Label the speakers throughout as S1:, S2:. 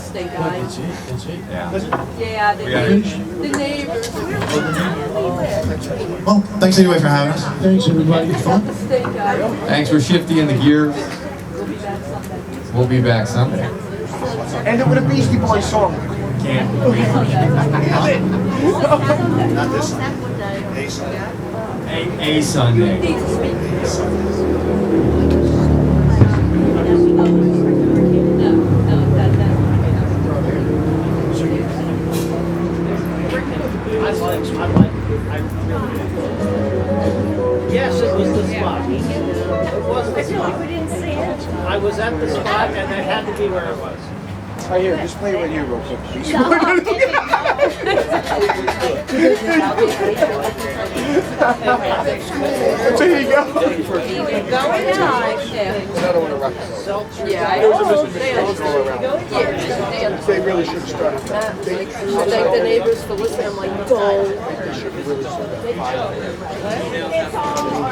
S1: state guy.
S2: Yeah.
S1: Yeah, the neighbors.
S3: Well, thanks anyway for having us.
S4: Thanks, everybody.
S1: The state guy.
S5: Thanks for Shifty and the Gears.
S1: We'll be back Sunday.
S5: We'll be back Sunday.
S6: And then with a Beastie Boys song.
S5: Can't wait.
S3: Not this one.
S5: A Sunday.
S1: Need to speak.
S6: Yes, it was the spot. It was the spot.
S2: We didn't see it.
S6: I was at the spot and that had to be where it was.
S7: Right here, just play it right here real quick, please.
S6: There you go.
S1: Going live.
S7: Another one of rockabilly.
S1: Yeah, I
S7: They really should start.
S1: I thank the neighbors for listening. I'm like, don't.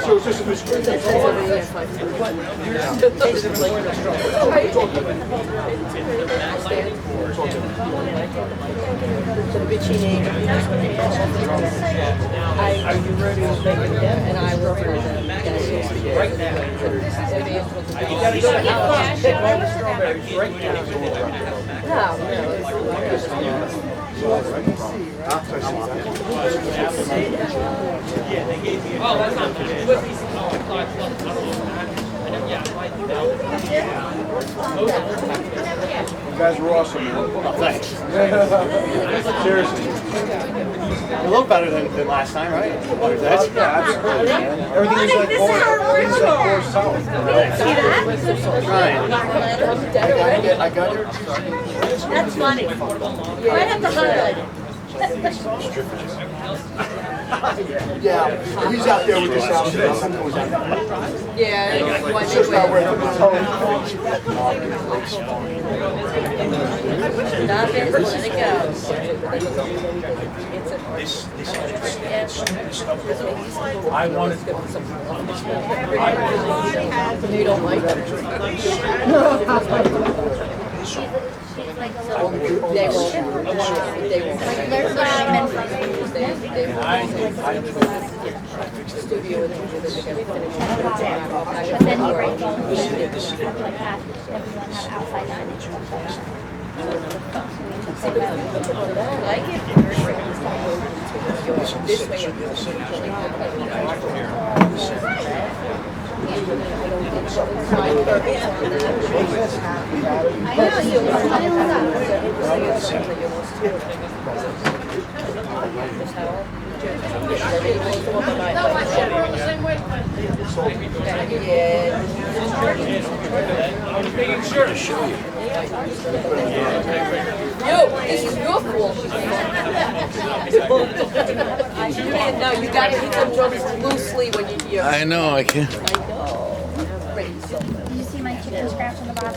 S7: So it's just a mystery.
S1: Are you ready to make it again? And I will tell them.
S6: Right now. You gotta go to house, pick all the strawberries right now.
S2: Oh, that's not
S7: You guys were awesome, man.
S6: Thanks.
S7: Seriously.
S6: A little better than last time, right? That's,
S7: Yeah, absolutely, man. Everything is like more solid.
S6: Trying.
S7: I got it.
S2: That's funny. Right at the highlight.
S7: Yeah, he's out there with his house.
S1: Yeah, why
S7: It's just not worth it.
S1: Stop it, let it go.
S5: I wanted to.
S1: You don't like it. They won't. They won't.
S2: There's what I meant from
S1: Studio with them, they're gonna finish.
S2: but then you break all the like that. Everyone have outside dining.
S1: Like it? This way.
S2: I know you.
S1: Yo, this is your fault. No, you gotta hit them drums loosely when you hear.
S8: I know, I can't.
S1: I know. Great.
S2: Did you see my chicken scratch on the bottom?